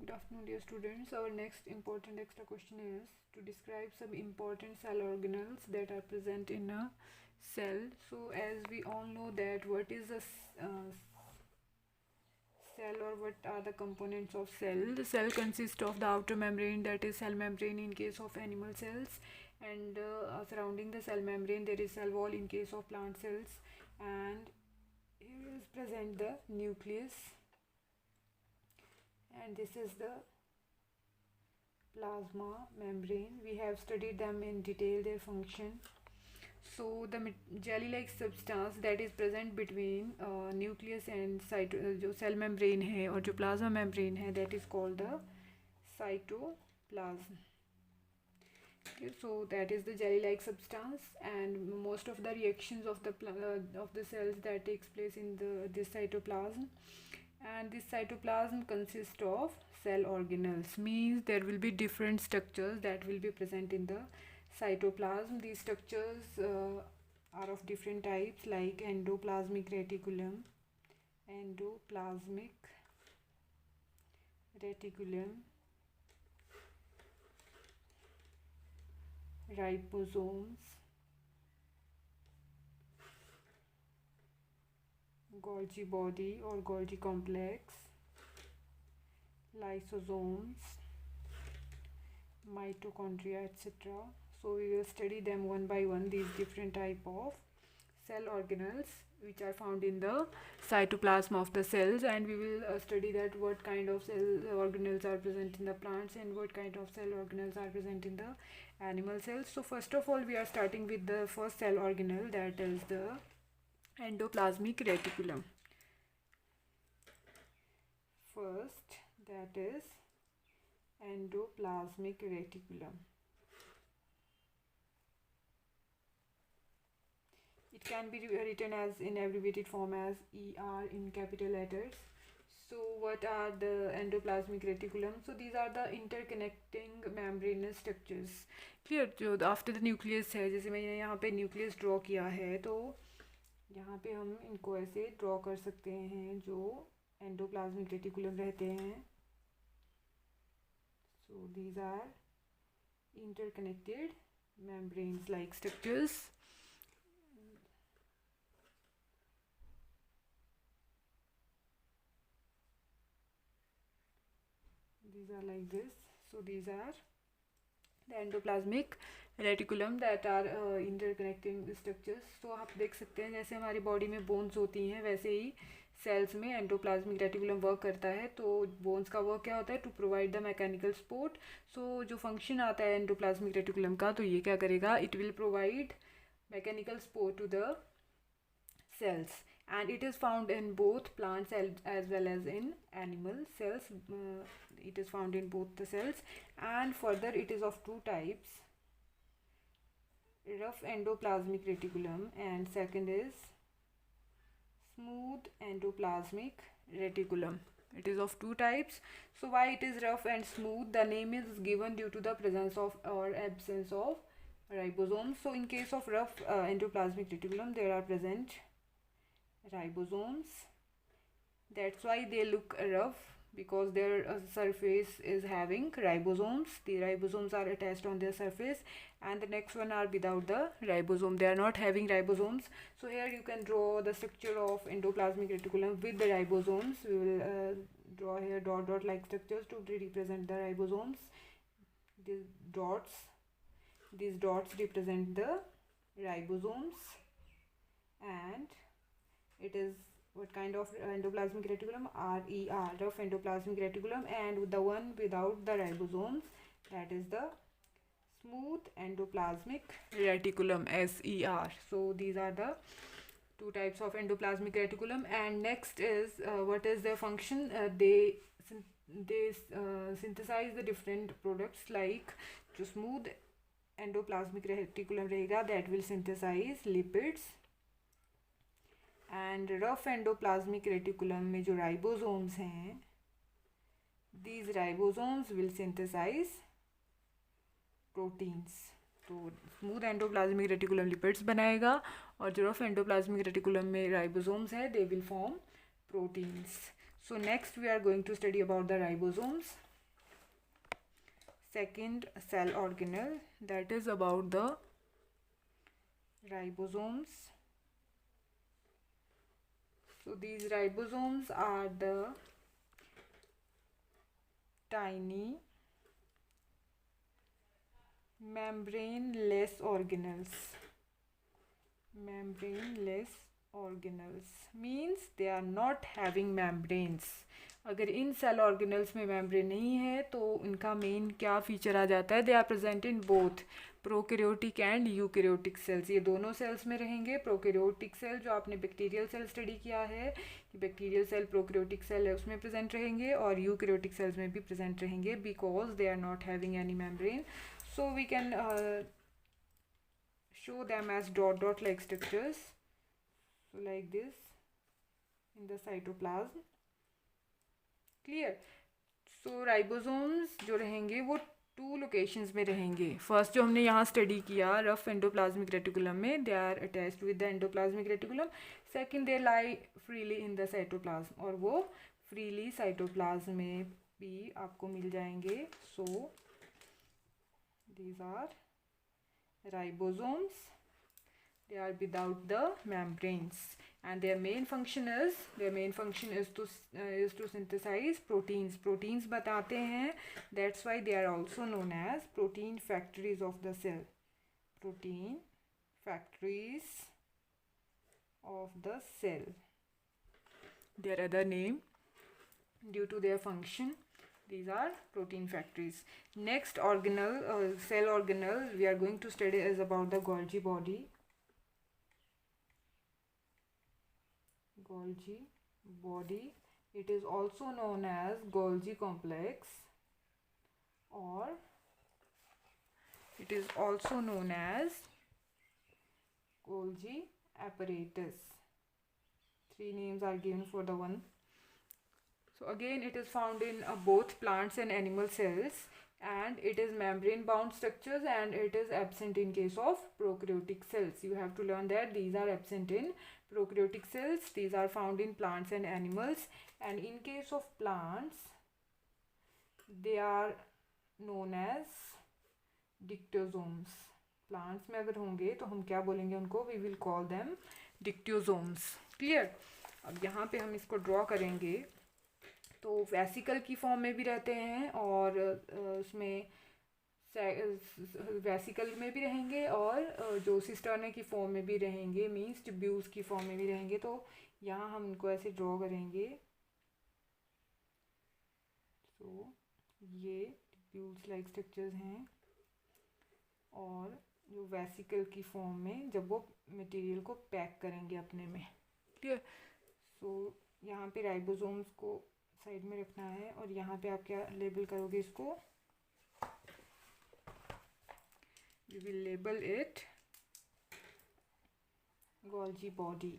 Good afternoon, dear students. Our next important extra question is to describe some important cell organelles that are present in a cell. So, as we all know that what is a cell, or what are the components of cell? The cell consists of the outer membrane, that is cell membrane in case of animal cells, and surrounding the cell membrane there is cell wall in case of plant cells. And here is present the nucleus, and this is the plasma membrane. We have studied them in detail, their function. So the jelly-like substance that is present between nucleus and जो cell membrane है और जो plasma membrane है, that is called the cytoplasm. Okay, so that is the jelly-like substance, and most of the reactions of the cells that takes place in this cytoplasm. And this cytoplasm consists of cell organelles, means there will be different structures that will be present in the cytoplasm. These structures are of different types, like endoplasmic reticulum, ribosomes, Golgi body or Golgi complex, lysosomes, mitochondria, etc. So we will study them one by one, these different type of cell organelles which are found in the cytoplasm of the cells, and we will study that what kind of cell organelles are present in the plants and what kind of cell organelles are present in the animal cells. So first of all, we are starting with the first cell organelle, that is the endoplasmic reticulum. First, that is endoplasmic reticulum. It can be written as in abbreviated form as ER in capital letters. So what are the endoplasmic reticulum? So these are the interconnecting membranous structures. Clear? जो after the nucleus है, जैसे मैंने यहाँ पे nucleus draw किया है, तो यहाँ पे हम इनको ऐसे ड्रॉ कर सकते हैं जो एंडोप्लाज्मिक रेटिकुलम रहते हैं. So these are interconnected membranes like structures. These are like this. So these are the endoplasmic reticulum that are interconnecting structures. तो आप देख सकते हैं जैसे हमारी बॉडी में बोन्स होती हैं, वैसे ही सेल्स में एंडोप्लाज्मिक रेटिकुलम वर्क करता है. तो बोन्स का वर्क क्या होता है? To provide the mechanical support. So जो फंक्शन आता है एंडोप्लाज्मिक रेटिकुलम का, तो ये क्या करेगा? It will provide mechanical support to the cells, and it is found in both plant cells as well as in animal cells. It is found in both the cells, and further it is of two types: rough endoplasmic reticulum, and second is smooth endoplasmic reticulum. It is of two types. So why it is rough and smooth? The name is given due to the presence of or absence of ribosomes. So in case of rough endoplasmic reticulum, there are present ribosomes. That's why they look rough, because their surface is having ribosomes. The ribosomes are attached on their surface, and the next one are without the ribosome. They are not having ribosomes. So here you can draw the structure of endoplasmic reticulum with the ribosomes. We will draw here dot dot like structures to represent the ribosomes. These dots represent the ribosomes, and it is what kind of endoplasmic reticulum? RER, rough endoplasmic reticulum. And the one without the ribosomes, that is the smooth endoplasmic reticulum, SER. So these are the two types of endoplasmic reticulum. And next is what is their function? They synthesize the different products, like जो smooth endoplasmic reticulum रहेगा, that will synthesize lipids, and rough endoplasmic reticulum में जो ribosomes हैं, these ribosomes will synthesize proteins. तो smooth endoplasmic reticulum lipids बनाएगा, और जो rough endoplasmic reticulum में राइबोसोम्स है, they will form proteins. So next we are going to study about the ribosomes. second cell organelle, that is about the ribosomes. So these ribosomes are the tiny membraneless organelles. Membraneless organelles means they are not having membranes. अगर इन cell organelles में membrane नहीं है तो इनका main क्या feature आ जाता है, they are present in both prokaryotic and eukaryotic cells. ये दोनों सेल्स में रहेंगे. प्रोकैरियोटिक सेल जो आपने बैक्टीरियल सेल स्टडी किया है कि बैक्टीरियल सेल प्रोकैरियोटिक सेल है उसमें प्रेजेंट रहेंगे, और यूकैरियोटिक सेल्स में भी प्रेजेंट रहेंगे because they are not having any membrane. So we can show them as dot like structures, so like this in the cytoplasm. Clear? So ribosomes जो रहेंगे वो टू लोकेशंस में रहेंगे. फर्स्ट जो हमने यहाँ स्टडी किया रफ एंडोप्लाज्मिक रेटिकुलम में, they are attached with the endoplasmic reticulum. Second they lie freely in the cytoplasm, और वो फ्रीली साइटोप्लाज्म में भी आपको मिल जाएंगे. So these are ribosomes. They are without the membranes, and their main function is to synthesize proteins. Proteins बताते हैं, that's why they are also known as protein factories of the cell. Protein factories of the cell, their other name due to their function. These are protein factories. Next organelle, cell organelle we are going to study is about the Golgi body. Golgi body. It is also known as Golgi complex, or it is also known as Golgi apparatus. Three names are given for the one. So again it is found in both plants and animal cells, and it is membrane bound structures, and it is absent in case of prokaryotic cells. You have to learn that these are absent in prokaryotic cells, these are found in plants and animals. And in case of plants they are known as dictyosomes. Plants में अगर होंगे तो हम क्या बोलेंगे उनको, we will call them dictyosomes. Clear? अब यहाँ पे हम इसको ड्रॉ करेंगे तो वेसिकल की फॉर्म में भी रहते हैं, और उसमें वेसिकल में भी रहेंगे, और जो सिस्टर्न की फॉर्म में भी रहेंगे, मींस ट्यूब्यूल्स की फॉर्म में भी रहेंगे. तो यहाँ हम इनको ऐसे ड्रॉ करेंगे. तो ये ट्यूब्यूल्स लाइक स्ट्रक्चर्स हैं, और जो वेसिकल की फॉर्म में जब वो मटेरियल को पैक करेंगे अपने में. क्लियर? सो यहाँ पे राइबोसोम्स को साइड में रखना है, और यहाँ पे आप क्या लेबल करोगे इसको, you will label it Golgi body.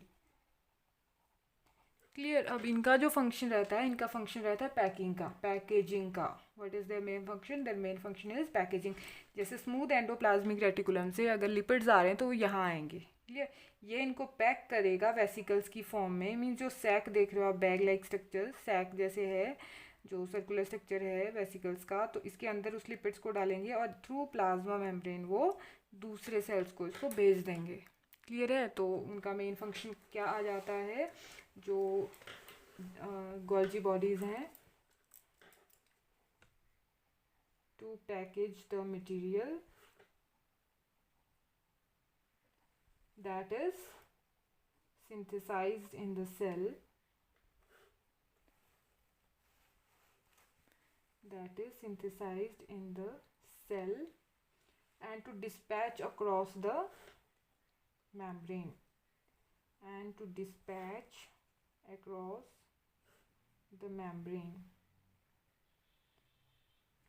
Clear? अब इनका जो फंक्शन रहता है, इनका फंक्शन रहता है पैकिंग का, पैकेजिंग का. What is their main function? Their main function is packaging. जैसे स्मूथ एंडोप्लाज्मिक रेटिकुलम से अगर लिपिड्स आ रहे हैं तो वो यहाँ आएंगे. क्लियर? ये इनको पैक करेगा वेसिकल्स की फॉर्म में, मीन्स जो सैक देख रहे हो आप, बैग लाइक स्ट्रक्चर, सैक जैसे है, जो सर्कुलर स्ट्रक्चर है वेसिकल्स का, तो इसके अंदर उस लिपिड्स को डालेंगे, और थ्रू प्लाज्मा मेम्ब्रेन वो दूसरे सेल्स को इसको भेज देंगे. क्लियर है? तो उनका मेन फंक्शन क्या आ जाता है, जो गोल्जी बॉडीज़ हैं, to package the material that is synthesized in the cell, and to dispatch across the membrane,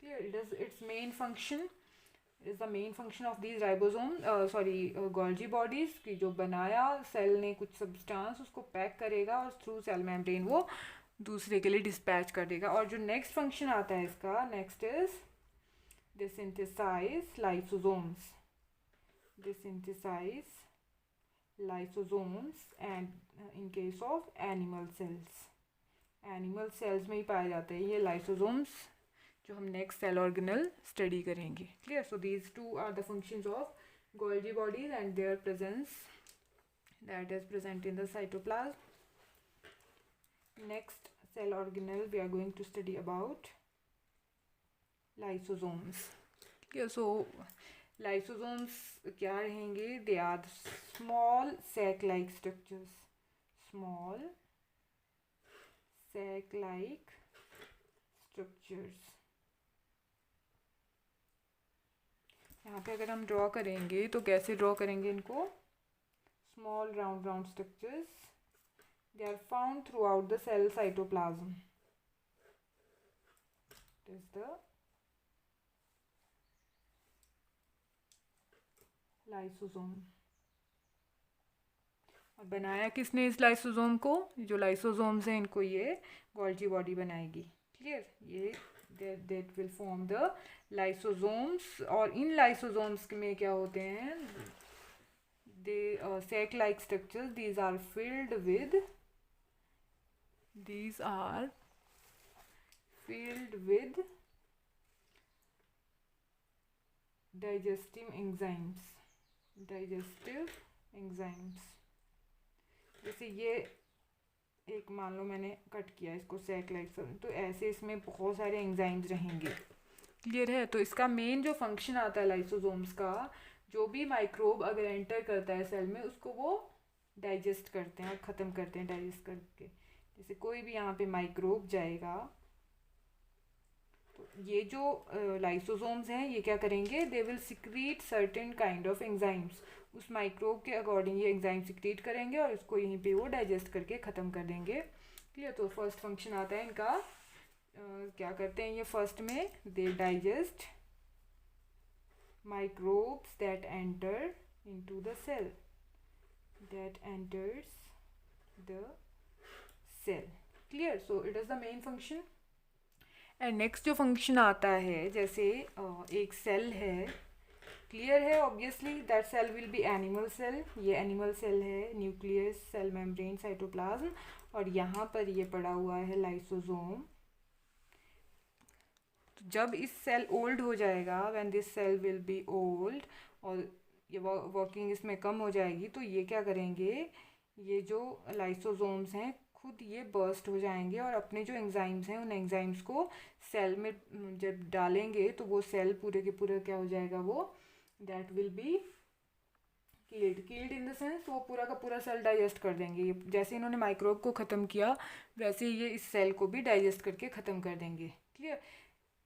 Clear? Its main function is the main function of these Golgi bodies, कि जो बनाया cell ने कुछ substance उसको pack करेगा और through cell membrane वो दूसरे के लिए डिस्पैच कर देगा. और जो नेक्स्ट फंक्शन आता है इसका, next is they synthesise lysosomes and in case of animal cells में ही पाए जाते हैं ये लाइसोसोम्स. जो हम नेक्स्ट सेल ऑर्गेनल स्टडी करेंगे. Clear. So these two are the functions of Golgi bodies and their presence that is present in the cytoplasm. Next cell organelle we are going to study about lysosomes. Okay, so lysosomes क्या रहेंगे? They are small sac-like structures. Small sac-like structures. यहाँ पे अगर हम draw करेंगे तो कैसे draw करेंगे इनको? Small round structures. They are found throughout the cell cytoplasm. It is the lysosome. और बनाया किसने इस लाइसोसोम को? जो लाइसोसोम्स हैं इनको ये गोल्गी बॉडी बनाएगी. क्लियर. ये that will form the lysosomes. और इन लाइसोसोम्स में क्या होते हैं? They sac-like structures. These are filled with digestive enzymes. जैसे ये एक मान लो मैंने कट किया इसको sac-like, तो ऐसे इसमें बहुत सारे एंजाइम्स रहेंगे. क्लियर है. तो इसका मेन जो फंक्शन आता है लाइसोसोम्स का, जो भी माइक्रोब अगर एंटर करता है सेल में उसको वो डाइजेस्ट करते हैं और ख़त्म करते हैं डाइजेस्ट करके. जैसे कोई भी यहाँ पे माइक्रोब जाएगा तो ये जो लाइसोसोम्स हैं ये क्या करेंगे? They will secrete certain kind of enzymes. उस माइक्रोब के अकॉर्डिंग ये एंजाइम सिक्रीट करेंगे और इसको यहीं पे वो डाइजेस्ट करके ख़त्म कर देंगे. क्लियर. तो फर्स्ट फंक्शन आता है इनका. क्या करते हैं ये? फर्स्ट में दे digest microbes that enter into the cell. Clear. So it is the main function. And next जो function आता है, जैसे एक cell है. क्लियर है. Obviously that cell will be animal cell. ये एनिमल सेल है. Nucleus, cell membrane, cytoplasm. और यहाँ पर ये पड़ा हुआ है लाइसोसोम. जब इस सेल ओल्ड हो जाएगा, when this cell will be old, और ये वर्किंग इसमें कम हो जाएगी, तो ये क्या करेंगे? ये जो लाइसोसोम्स हैं खुद ये बर्स्ट हो जाएंगे और अपने जो एंजाइम्स हैं उन एंजाइम्स को सेल में जब डालेंगे तो वो सेल पूरे के पूरे क्या हो जाएगा? वो that will be killed in the sense वो पूरा का पूरा सेल डाइजेस्ट कर देंगे. ये जैसे इन्होंने माइक्रोब को ख़त्म किया वैसे ये इस सेल को भी डाइजेस्ट करके ख़त्म कर देंगे. क्लियर.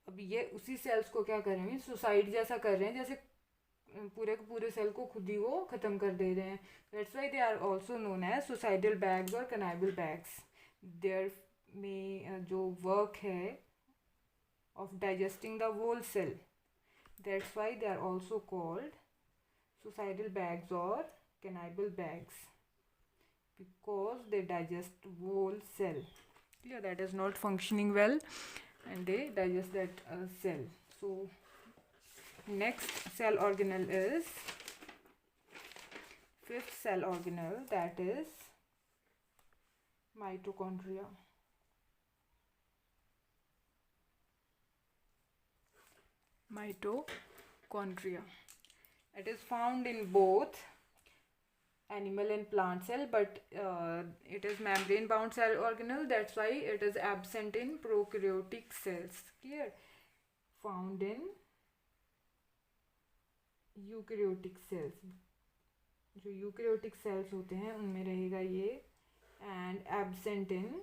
अब ये उसी सेल्स को क्या कर रहे हैं? सुसाइड जैसा कर रहे हैं, जैसे पूरे के पूरे सेल को खुद ही वो ख़त्म कर दे रहे हैं. That's why they are also known as suicidal bags और कनाइबल बैग्स. देयर में जो वर्क है of digesting the whole cell, that's why they are also called suicidal bags or cannibal bags, because they digest whole cell. Clear. That is not functioning well and they digest that cell. So next cell organelle is fifth cell organelle, that is mitochondria. It is found in both animal and plant cell, but it is membrane bound cell organelle. That's why it is absent in prokaryotic cells. Clear. Found in eukaryotic cells. जो eukaryotic cells होते हैं उनमें रहेगा ये, and absent in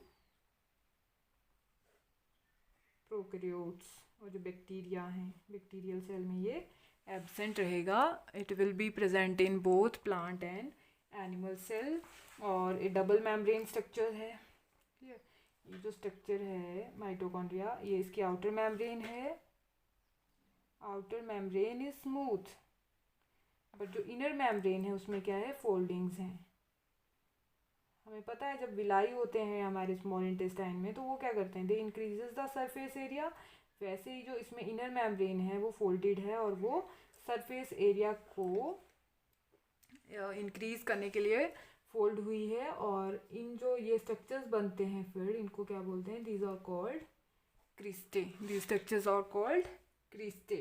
prokaryotes. और जो bacteria हैं bacterial cell में ये एब्सेंट रहेगा. It will be present in both plant and animal cell. और ये डबल मेम्ब्रेन स्ट्रक्चर है. ये जो स्ट्रक्चर है माइटोकॉन्ड्रिया, ये इसकी आउटर मेम्ब्रेन है. Outer membrane is smooth, but जो इनर मेम्ब्रेन है उसमें क्या है? फोल्डिंग्स हैं. हमें पता है जब विलाई होते हैं हमारे स्मॉल इंटेस्टाइन में तो वो क्या करते हैं? दे इंक्रीजेस द सरफेस एरिया. वैसे ही जो इसमें इनर मेम्ब्रेन है वो फोल्डेड है और वो सरफेस एरिया को इंक्रीज करने के लिए फोल्ड हुई है. और इन जो ये स्ट्रक्चर्स बनते हैं फिर इनको क्या बोलते हैं? These are called cristae. These structures are called cristae.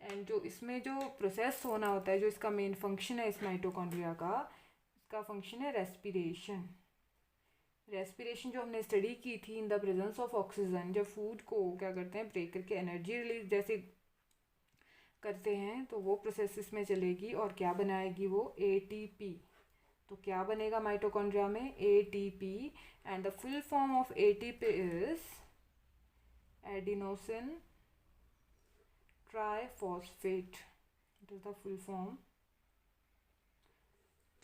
And जो इसमें जो प्रोसेस होना होता है, जो इसका मेन फंक्शन है इस माइटोकॉन्ड्रिया का, इसका फंक्शन है रेस्पिरेशन. रेस्पिरेशन जो हमने स्टडी की थी in the presence of oxygen, जब फूड को क्या करते हैं ब्रेक करके एनर्जी रिलीज जैसे करते हैं, तो वो प्रोसेस इसमें चलेगी और क्या बनाएगी वो ATP. तो क्या बनेगा माइटोकॉन्ड्रिया में? ATP. And the full form of ATP is adenosine triphosphate. It is the full form.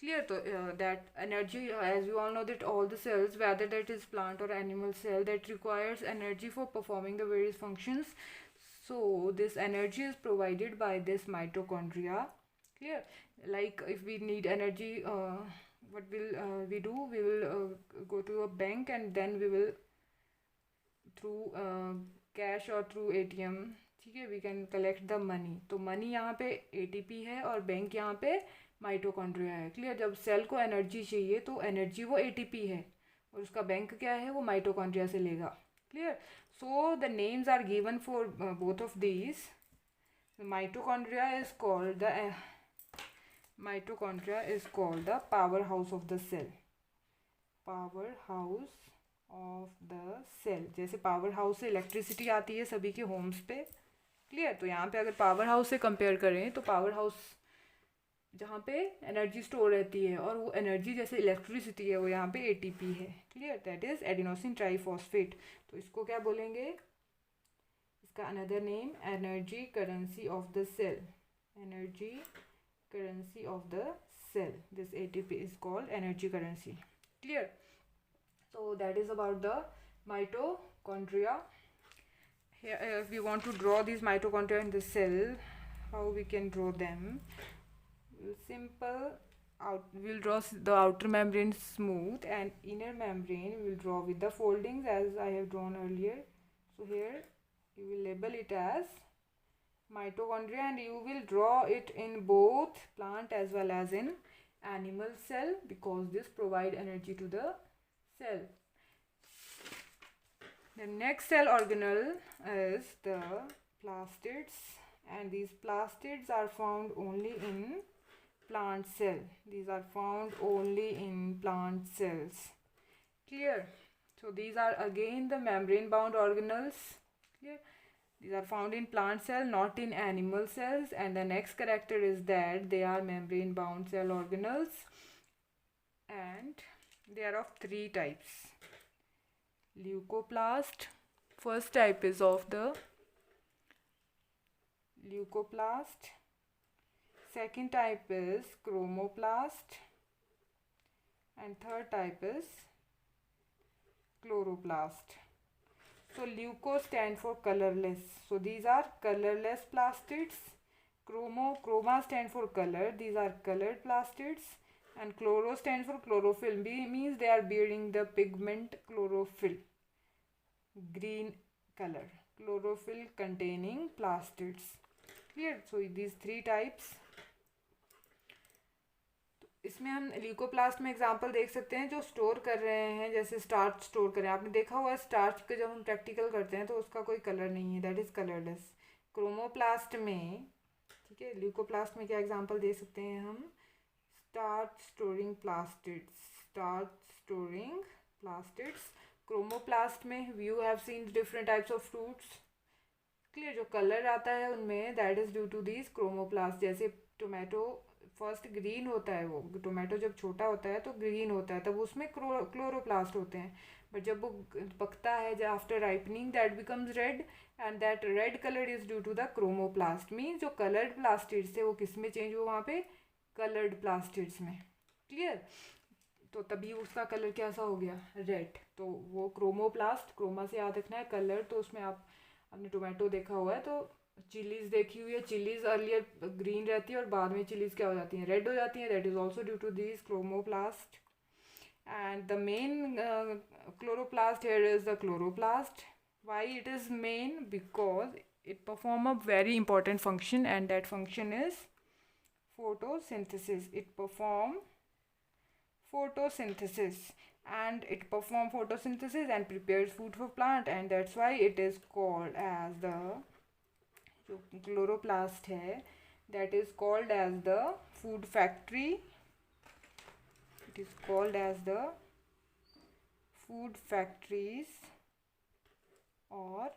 Clear. So that energy, as you all know, that all the cells, whether that is plant or animal cell, that requires energy for performing the various functions. So this energy is provided by this mitochondria. Clear. Like if we need energy, what will we do? We will go to a bank and then we will through cash or through ATM, ठीक है, we can collect the money. तो money यहाँ पे ATP है और bank यहाँ पे mitochondria है. क्लियर. जब सेल को एनर्जी चाहिए तो एनर्जी वो ATP है और उसका बैंक क्या है, वो माइटोकॉन्ड्रिया से लेगा. Clear. So the names are given for both of these. Mitochondria is called the power house of the cell. Power house of the cell. जैसे पावर हाउस से इलेक्ट्रिसिटी आती है सभी के होम्स पे. क्लियर. तो यहाँ पे अगर पावर हाउस से कंपेयर करें तो पावर हाउस जहाँ पे एनर्जी स्टोर रहती है और वो एनर्जी जैसे इलेक्ट्रिसिटी है वो यहाँ पे ATP है. Clear. That is adenosine triphosphate. तो इसको क्या बोलेंगे? इसका another name energy currency of the cell. Energy currency of the cell. This ATP is called energy currency. Clear. So that is about the mitochondria. Here, if we want to draw these mitochondria in the cell, how we can draw them? Simple. We'll draw the outer membrane smooth and inner membrane we'll draw with the foldings as I have drawn earlier. So here you will label it as mitochondria and you will draw it in both plant as well as in animal cell because this provide energy to the cell. The next cell organelle is the plastids and these plastids are found only in plant cell. These are found only in plant cells. Clear. So these are again the membrane bound organelles. Clear. These are found in plant cell, not in animal cells, and the next character is that they are membrane bound cell organelles and they are of three types. Leucoplast. First type is of the leucoplast. Second type is chromoplast and third type is chloroplast. So leuco stand for colorless. So these are colorless plastids. Chroma stand for color. These are colored plastids. And chloro stands for chlorophyll. Means they are bearing the pigment chlorophyll. Green color. Chlorophyll containing plastids. Clear. So these three types. इसमें हम leucoplast में example देख सकते हैं जो store कर रहे हैं, जैसे स्टार्च स्टोर करें. आपने देखा हुआ है स्टार्च के जब हम प्रैक्टिकल करते हैं तो उसका कोई कलर नहीं है, दैट इज़ कलरलेस. क्रोमोप्लास्ट में, ठीक है, ल्यूकोप्लास्ट में क्या एग्जांपल दे सकते हैं हम? Starch storing plastids. Starch storing plastids. Chromoplast में you have seen different types of fruits. Clear. जो कलर आता है उनमें that is due to this chromoplast. जैसे टोमेटो फर्स्ट ग्रीन होता है, वो टोमेटो जब छोटा होता है तो ग्रीन होता है, तब उसमें क्लोरोप्लास्ट होते हैं. बट जब वो पकता है after ripening that becomes red and that red colour is due to the chromoplast. Means जो कलर्ड प्लास्टिड्स थे वो किस में चेंज हुआ? वहाँ पे कलर्ड प्लास्टिड्स में. क्लियर. तो तभी उसका कलर कैसा हो गया? रेड. तो वो क्रोमोप्लास्ट. क्रोमा से याद रखना है कलर. तो उसमें आपने टोमेटो देखा हुआ है, तो चिलीज देखी हुई है. चिलीज अर्लियर ग्रीन रहती है और बाद में चिलीज क्या हो जाती हैं? रेड हो जाती हैं. That is also due to this chromoplast. And the main chloroplast here is the chloroplast. Why it is main? Because it perform a very important function and that function is photosynthesis. It perform photosynthesis. and it performs photosynthesis and prepares food for plant, and that's why it is called as the जो chloroplast है that is called as the food factory. It is called as the food factories or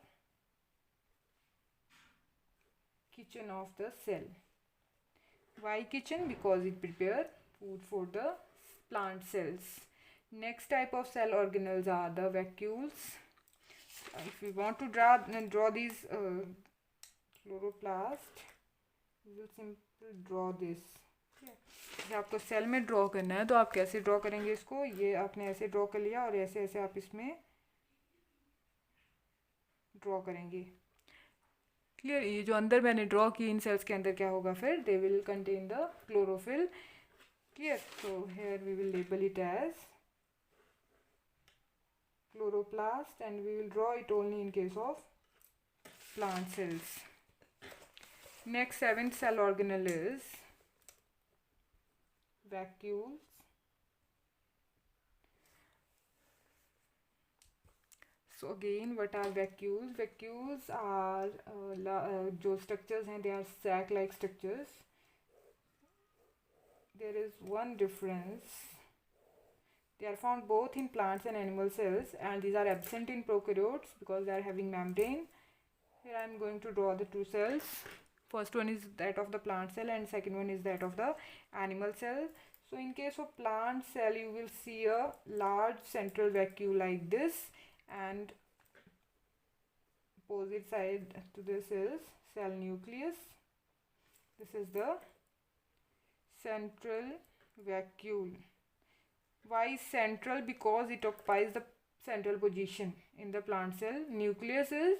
kitchen of the cell. Why kitchen? Because it prepares food for the plant cells. Next type of cell organelles are the vacuoles. If we want to draw these chloroplast, we will simply draw this. जैसे आपको cell में draw करना है तो आप कैसे draw करेंगे इसको, ये आपने ऐसे ड्रॉ कर लिया और ऐसे ऐसे आप इसमें ड्रॉ करेंगे. क्लियर. ये जो अंदर मैंने ड्रॉ की इन सेल्स के अंदर क्या होगा फिर, they will contain the chlorophyll. Clear. So here we will label it as chloroplast and we will draw it only in case of plant cells. Next, seventh cell organelle is vacuoles. So again, what are vacuoles? Vacuoles are जो structures हैं, they are sac-like structures. There is one difference. They are found both in plants and animal cells, and these are absent in prokaryotes because they are having membrane. Here I am going to draw the two cells. First one is that of the plant cell and second one is that of the animal cell. So in case of plant cell, you will see a large central vacuole like this, and opposite side to this is cell nucleus. This is the central vacuole. Why central? Because it occupies the central position in the plant cell. Nucleus is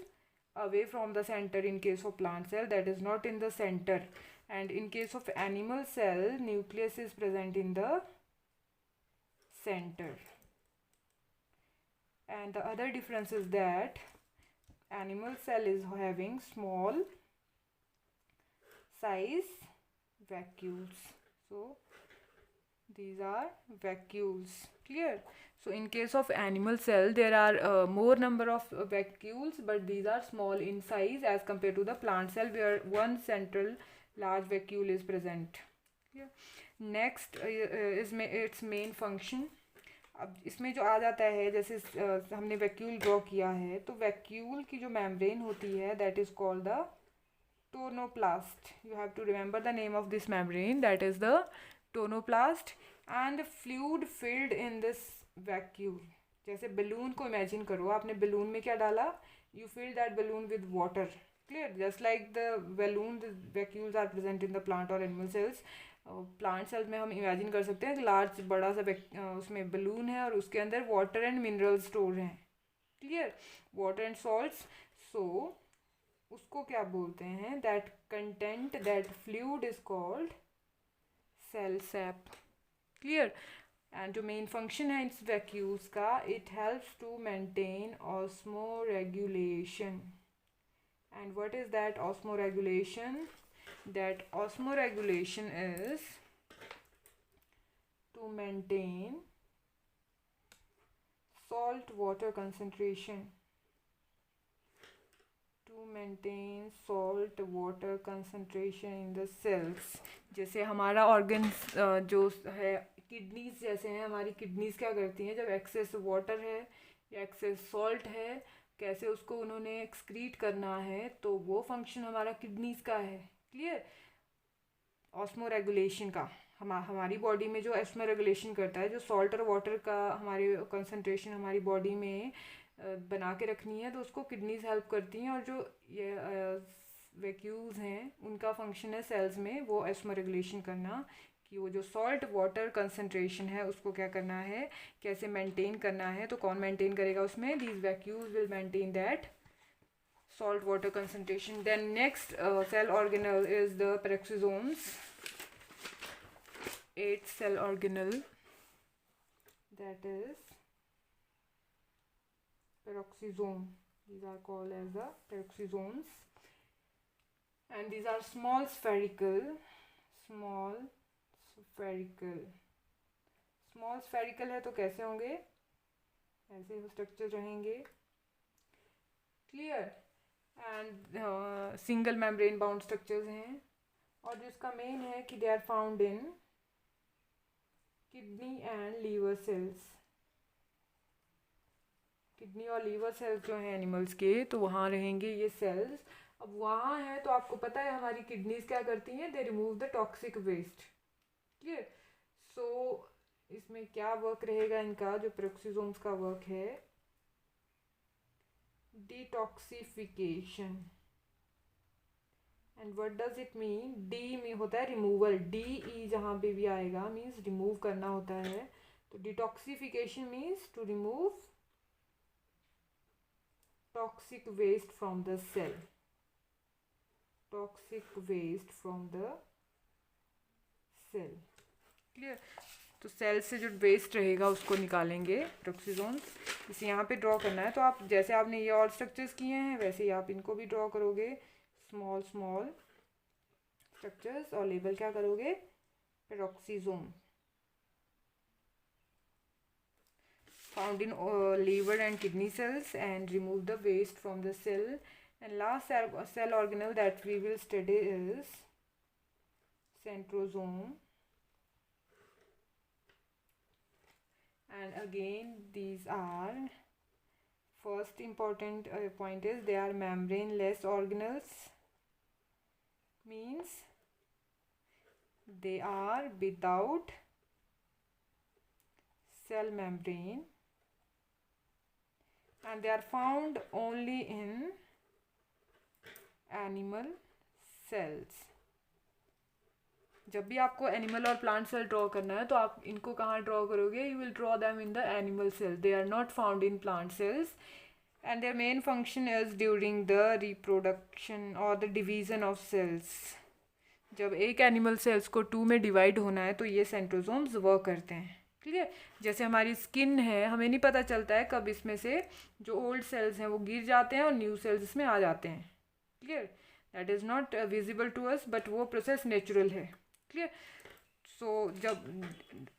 away from the center in case of plant cell, that is not in the center. And in case of animal cell, nucleus is present in the center. And the other difference is that animal cell is having small size vacuoles. So these are vacuoles. Clear. So in case of animal cell, there are more number of vacuoles, but these are small in size as compared to the plant cell where one central large vacuole is present. Clear. Next is its main function. अब इसमें जो आ जाता है, जैसे हमने vacuole draw किया है, तो वैक्यूल की जो मेम्ब्रेन होती है that is called the tonoplast. You have to remember the name of this membrane, that is the tonoplast. And fluid filled in this vacuole. जैसे बलून को इमेजिन करो, आपने बलून में क्या डाला, you fill that balloon with water. Clear. Just like the balloon, the vacuoles are present in the plant और animal cells. Plant cells में हम इमेजिन कर सकते हैं लार्ज बड़ा सा उसमें बलून है और उसके अंदर वाटर एंड मिनरल स्टोर हैं. Clear. Water and salts. So उसको क्या बोलते हैं, that content, that fluid is called cell sap. Clear. And जो मेन फंक्शन है इस वैक्यूल्स का, it helps to maintain osmoregulation. And what is that osmoregulation? That osmoregulation is to maintain salt water concentration. To maintain salt water concentration in the cells. जैसे हमारा organs जो है, kidneys जैसे हैं, हमारी किडनीज क्या करती हैं, जब एक्सेस वाटर है या एक्सेस सॉल्ट है, कैसे उसको उन्होंने एक्सक्रीट करना है, तो वो फंक्शन हमारा किडनीज का है. क्लियर. ऑस्मो रेगुलेशन का हमारी बॉडी में जो ऑस्मो रेगुलेशन करता है, जो सॉल्ट और वाटर का हमारी कंसंट्रेशन हमारी बॉडी में बना के रखनी है, तो उसको किडनीज हेल्प करती हैं. और जो ये वैक्यूल्स हैं उनका फंक्शन है सेल्स में वो ऑस्मो रेगुलेशन करना, कि वो जो सॉल्ट वाटर कंसंट्रेशन है उसको क्या करना है, कैसे मेंटेन करना है. तो कौन मेंटेन करेगा उसमें, these vacuoles will maintain that salt water concentration. Then next cell organelle is the peroxisomes. 8th cell organelle, that is peroxisome. These are called as the peroxisomes, and these are small spherical. Small spherical है तो कैसे होंगे, ऐसे structure रहेंगे, clear. And single membrane bound structures हैं, और जिसका main है कि they are found in kidney and liver cells. Kidney और लीवर सेल्स जो हैं एनिमल्स के, तो वहाँ रहेंगे ये सेल्स। अब वहाँ है तो आपको पता है हमारी किडनीज क्या करती हैं, they remove the toxic waste, clear. So इसमें क्या वर्क रहेगा इनका, जो पेरोक्सिसोम्स का वर्क है, detoxification. And what does it mean, D में होता है रिमूवल, डी ई जहाँ पे भी आएगा मीन्स रिमूव करना होता है। तो detoxification means to remove toxic waste from the cell, toxic waste from the cell, clear. तो सेल से जो वेस्ट रहेगा उसको निकालेंगे पेरोक्सिसोम्स। इसे यहाँ पे ड्रॉ करना है, तो आप जैसे आपने ये और स्ट्रक्चर्स किए हैं वैसे ही आप इनको भी ड्रॉ करोगे, स्मॉल स्मॉल स्ट्रक्चर्स, और लेबल क्या करोगे, peroxisome. Found in liver and kidney cells, and remove the waste from the cell. And last cell organelle that we will study is centrosome. And again these are, first important point is they are membraneless organelles, means they are without cell membrane, and they are found only in animal cells. जब भी आपको animal और plant cell draw करना है तो आप इनको कहाँ ड्रॉ करोगे, you will draw them in the animal cell, they are not found in plant cells, and their main function is during the reproduction और द डिवीजन ऑफ सेल्स। जब एक एनिमल सेल्स को 2 में डिवाइड होना है तो ये सेंट्रोसोम्स वर्क करते हैं, क्लियर। जैसे हमारी स्किन है, हमें नहीं पता चलता है कब इसमें से जो ओल्ड सेल्स हैं वो गिर जाते हैं और न्यू सेल्स इसमें आ जाते हैं, clear. That is not visible to us, but वो प्रोसेस नेचुरल है, क्लियर। सो जब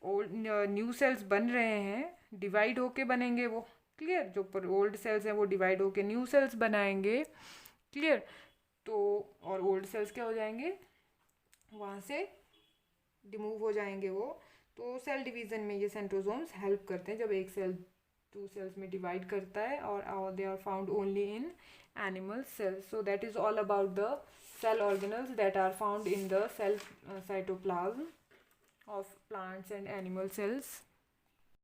ओल्ड न्यू सेल्स बन रहे हैं डिवाइड होके बनेंगे वो, क्लियर। जो पर ओल्ड सेल्स हैं वो डिवाइड होके न्यू सेल्स बनाएंगे, क्लियर। तो और ओल्ड सेल्स क्या हो जाएंगे, वहाँ से रिमूव हो जाएंगे वो। तो सेल डिवीज़न में ये सेंट्रोसोम्स हेल्प करते हैं, जब एक सेल 2 सेल्स में डिवाइड करता है, और they are found only in animal cells. So that is all about the cell organelles that are found in the cell cytoplasm of plants and animal cells.